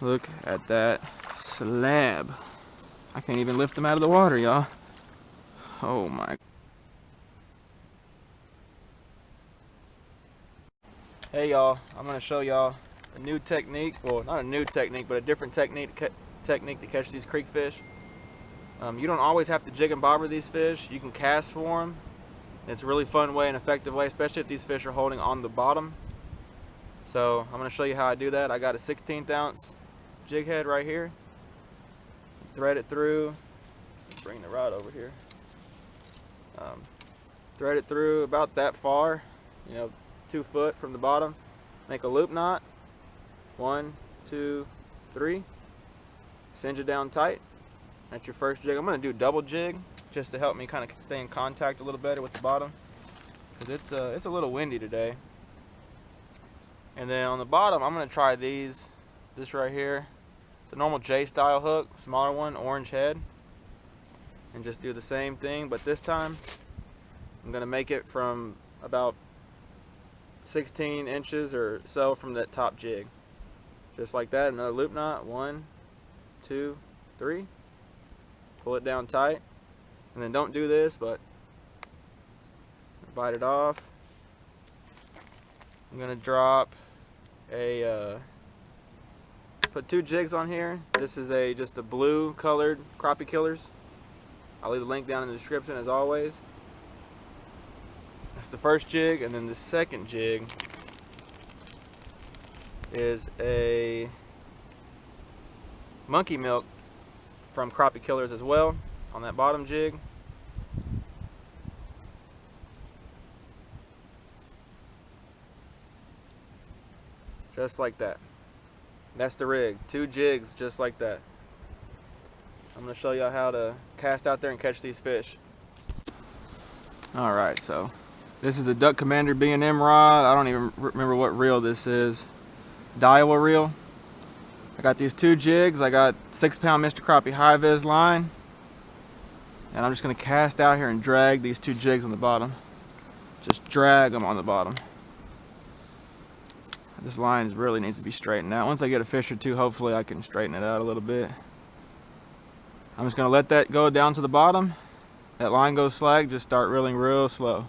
Look at that slab. I can't even lift them out of the water, y'all. Oh my. Hey y'all, I'm gonna show y'all a new technique. Well, not a new technique, but a different technique to catch these creek fish. You don't always have to jig and bobber these fish. You can cast for them. It's a really fun way and effective way, especially if these fish are holding on the bottom. So I'm gonna show you how I do that. I got a 1/16 ounce jig head right here. Thread it through. Bring the rod over here. Thread it through about that far, 2 foot from the bottom. Make a loop knot. 1, 2, 3. Cinch it down tight. That's your first jig. I'm going to do double jig just to help me kind of stay in contact a little better with the bottom, because it's a little windy today. And then on the bottom, I'm going to try this right here. It's a normal J style hook, smaller one, orange head, and just do the same thing, but this time I'm going to make it from about 16 inches or so from that top jig. Just like that. Another loop knot. 1, 2, 3. Pull it down tight. And then don't do this, but bite it off. I'm going to drop put 2 jigs on here. This is just a blue colored crappie killers. I'll leave the link down in the description as always. That's the first jig, and then the second jig is a monkey milk from Crappie Killers as well on that bottom jig. Just like that. That's the rig. 2 jigs just like that. I'm going to show y'all how to cast out there and catch these fish. Alright, so this is a Duck Commander B&M rod. I don't even remember what reel this is. Daiwa reel. I got these 2 jigs. I got 6-pound Mr. Crappie high-vis line. And I'm just going to cast out here and drag these 2 jigs on the bottom. Just drag them on the bottom. This line really needs to be straightened out. Once I get a fish or 2, hopefully I can straighten it out a little bit. I'm just going to let that go down to the bottom. That line goes slack, just start reeling real slow.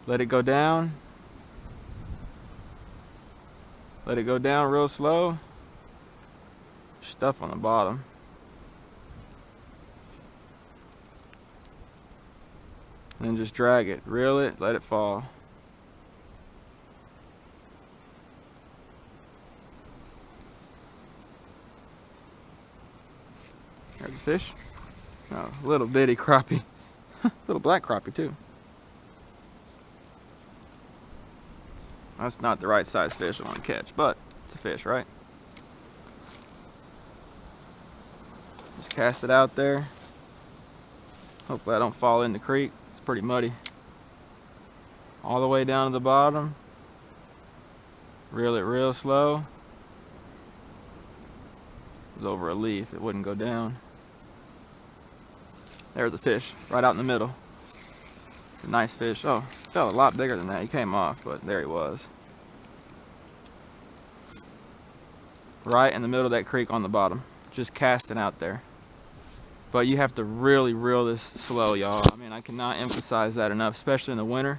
Let it go down. Let it go down real slow. Stuff on the bottom. And then just drag it. Reel it, let it fall. There's a fish. Oh, little bitty crappie. Little black crappie too. That's not the right size fish I want to catch, but it's a fish, right? Just cast it out there. Hopefully I don't fall in the creek. It's pretty muddy. All the way down to the bottom. Reel it real slow. It was over a leaf, it wouldn't go down. There's a fish, right out in the middle. It's a nice fish. Oh, felt a lot bigger than that. He came off, but there he was. Right in the middle of that creek on the bottom. Just casting out there. But you have to really reel this slow, y'all. I mean, I cannot emphasize that enough, especially in the winter.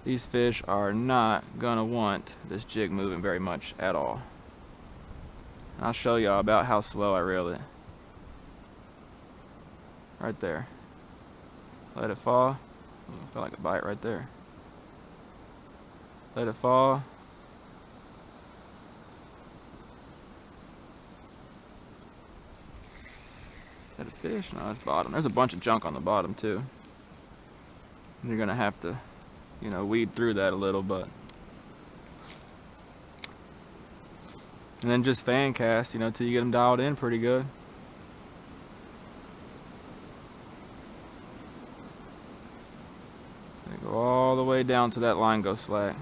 These fish are not gonna want this jig moving very much at all. And I'll show y'all about how slow I reel it. Right there. Let it fall. I feel like a bite right there. Let it fall. Is that a fish? No, it's bottom. There's a bunch of junk on the bottom too. And you're gonna have to, weed through that a little, but. And then just fan cast, till you get them dialed in pretty good. They go all the way down to that line goes slack.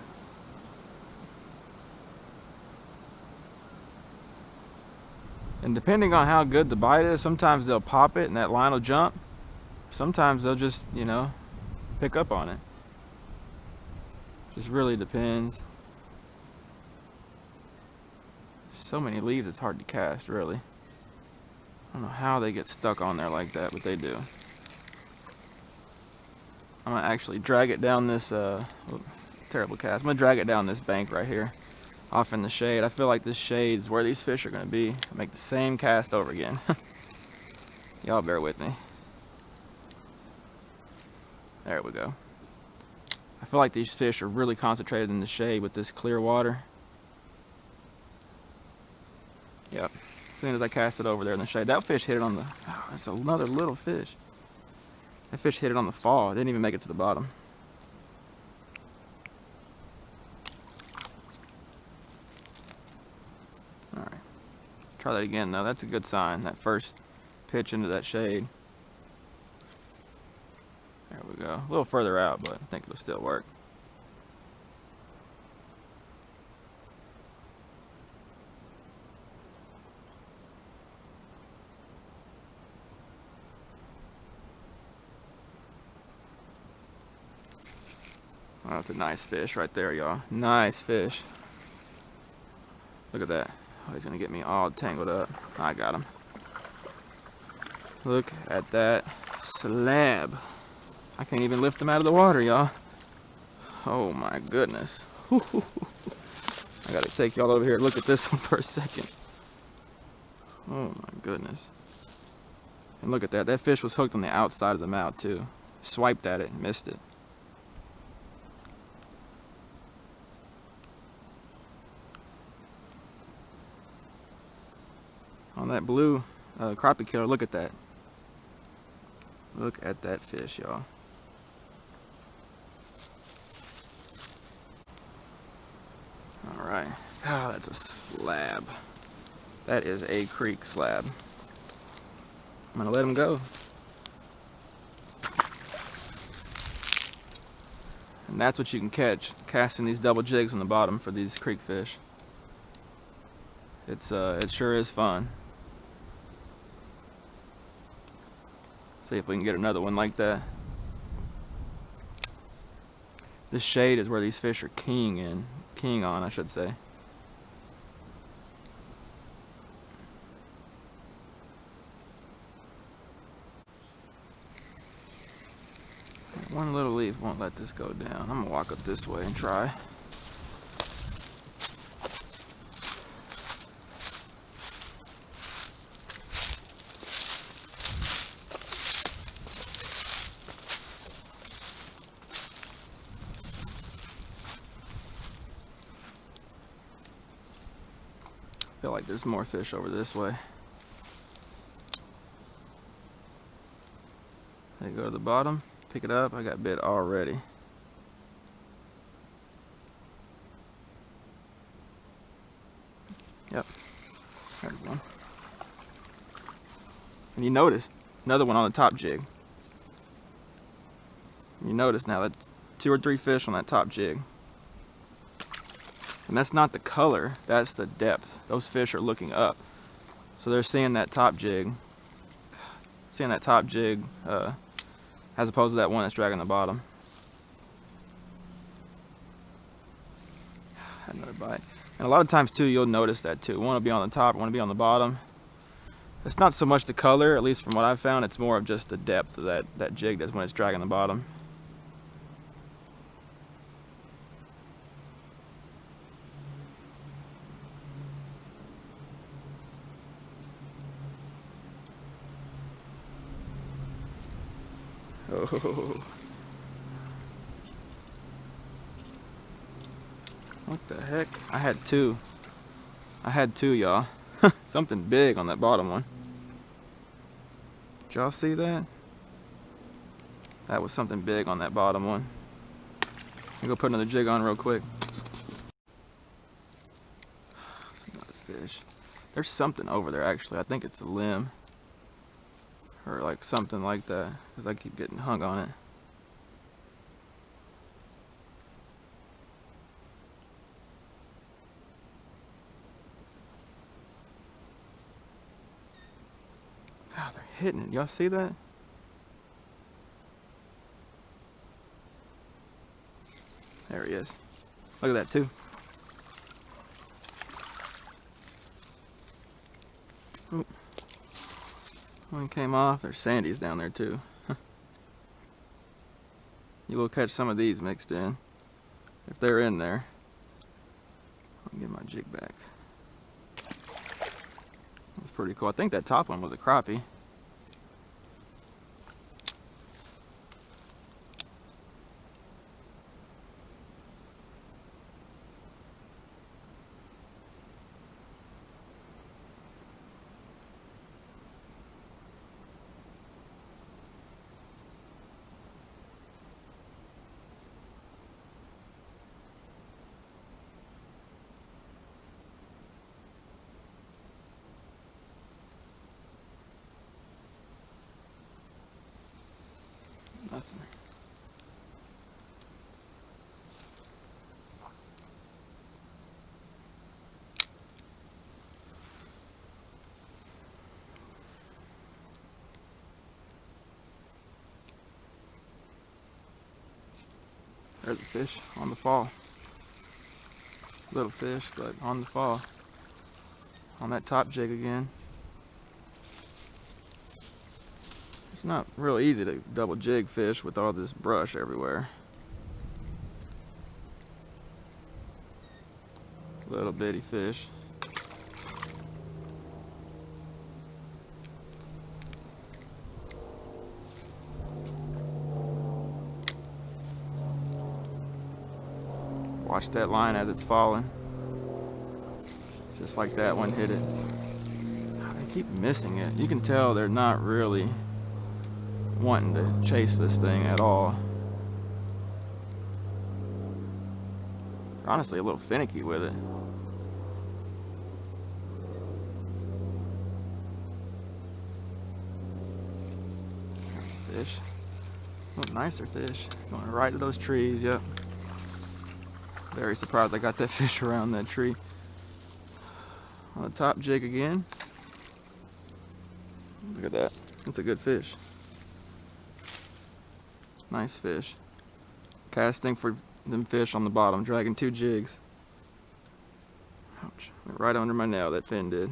And depending on how good the bite is, sometimes they'll pop it and that line will jump. Sometimes they'll just, pick up on it. Just really depends. So many leaves, it's hard to cast, really. I don't know how they get stuck on there like that, but they do. I'm gonna actually drag it down this, terrible cast. I'm gonna drag it down this bank right here, off in the shade. I feel like this shade is where these fish are gonna be. I'll make the same cast over again. Y'all bear with me. There we go. I feel like these fish are really concentrated in the shade with this clear water. Yep. As soon as I cast it over there in the shade, that fish hit it on the, oh, that's another little fish. That fish hit it on the fall. It didn't even make it to the bottom. All right. Try that again though. That's a good sign. That first pitch into that shade. There we go. A little further out, but I think it'll still work. Oh, that's a nice fish right there, y'all. Nice fish. Look at that. Oh, he's gonna get me all tangled up. I got him. Look at that slab. I can't even lift him out of the water, y'all. Oh my goodness. I gotta take y'all over here and look at this one for a second. Oh my goodness. And look at that. That fish was hooked on the outside of the mouth too. Swiped at it and missed it. On that blue crappie killer, look at that. Look at that fish, y'all. All right. Ah, that's a slab. That is a creek slab. I'm gonna let him go. And that's what you can catch, casting these double jigs on the bottom for these creek fish. It sure is fun. See if we can get another one like that. This shade is where these fish are keying on, I should say. One little leaf won't let this go down. I'm gonna walk up this way and try. I feel like there's more fish over this way. They go to the bottom, pick it up. I got bit already. Yep, there's one. And you noticed another one on the top jig. You notice now that's 2 or 3 fish on that top jig. And that's not the color, that's the depth. Those fish are looking up. So they're seeing that top jig. As opposed to that one that's dragging the bottom. Another bite. And a lot of times too, you'll notice that too. One will be on the top, one will be on the bottom. It's not so much the color, at least from what I've found, it's more of just the depth of that jig that's when it's dragging the bottom. Oh. What the heck? I had two, y'all. Something big on that bottom one. Did y'all see that? That was something big on that bottom one. Let me go put another jig on real quick. That's another fish. There's something over there actually. I think it's a limb. Or like something like that, because I keep getting hung on it. Wow, they're hitting it. Y'all see that? There he is. Look at that too. Oop. One came off. There's sandies down there too. You will catch some of these mixed in if they're in there. I'll get my jig back. That's pretty cool. I think that top one was a crappie. Nothing. There's a fish on the fall. Little fish, but on the fall. On that top jig again. It's not real easy to double jig fish with all this brush everywhere. Little bitty fish. Watch that line as it's falling. Just like that one hit it. I keep missing it. You can tell they're not really wanting to chase this thing at all. They're honestly a little finicky with it. Fish. Oh, nicer fish. Going right to those trees, yep. Very surprised I got that fish around that tree. On the top jig again. Look at that. That's a good fish. Nice fish. Casting for them fish on the bottom, dragging 2 jigs. Ouch. Went right under my nail, that fin did.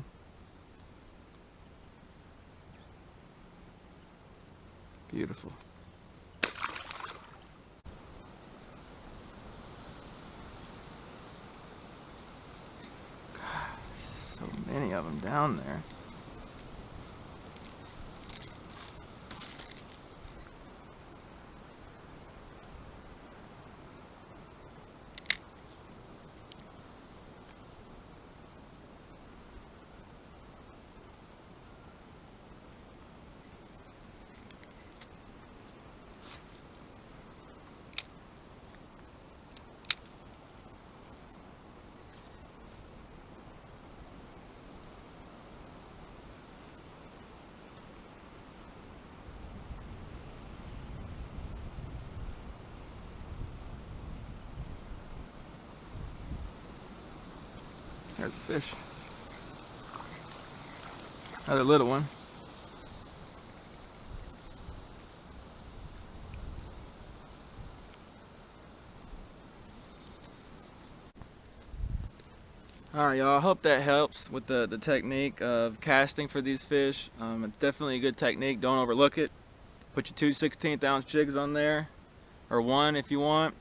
Beautiful. So many of them down there. There's a fish. Another little one. Alright y'all, I hope that helps with the technique of casting for these fish. It's definitely a good technique, don't overlook it. Put your 2 16th-ounce jigs on there, or 1 if you want.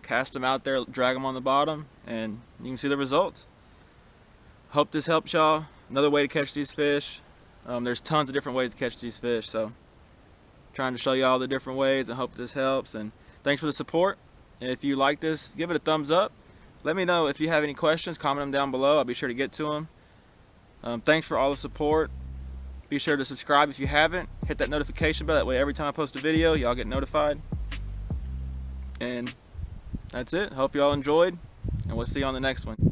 Cast them out there, drag them on the bottom, and you can see the results. Hope this helps y'all. Another way to catch these fish. There's tons of different ways to catch these fish, so trying to show you all the different ways and hope this helps. And thanks for the support. And if you like this, give it a thumbs up. Let me know if you have any questions, comment them down below. I'll be sure to get to them. Thanks for all the support. Be sure to subscribe if you haven't. Hit that notification bell, that way every time I post a video, y'all get notified. And that's it. Hope y'all enjoyed, and we'll see you on the next one.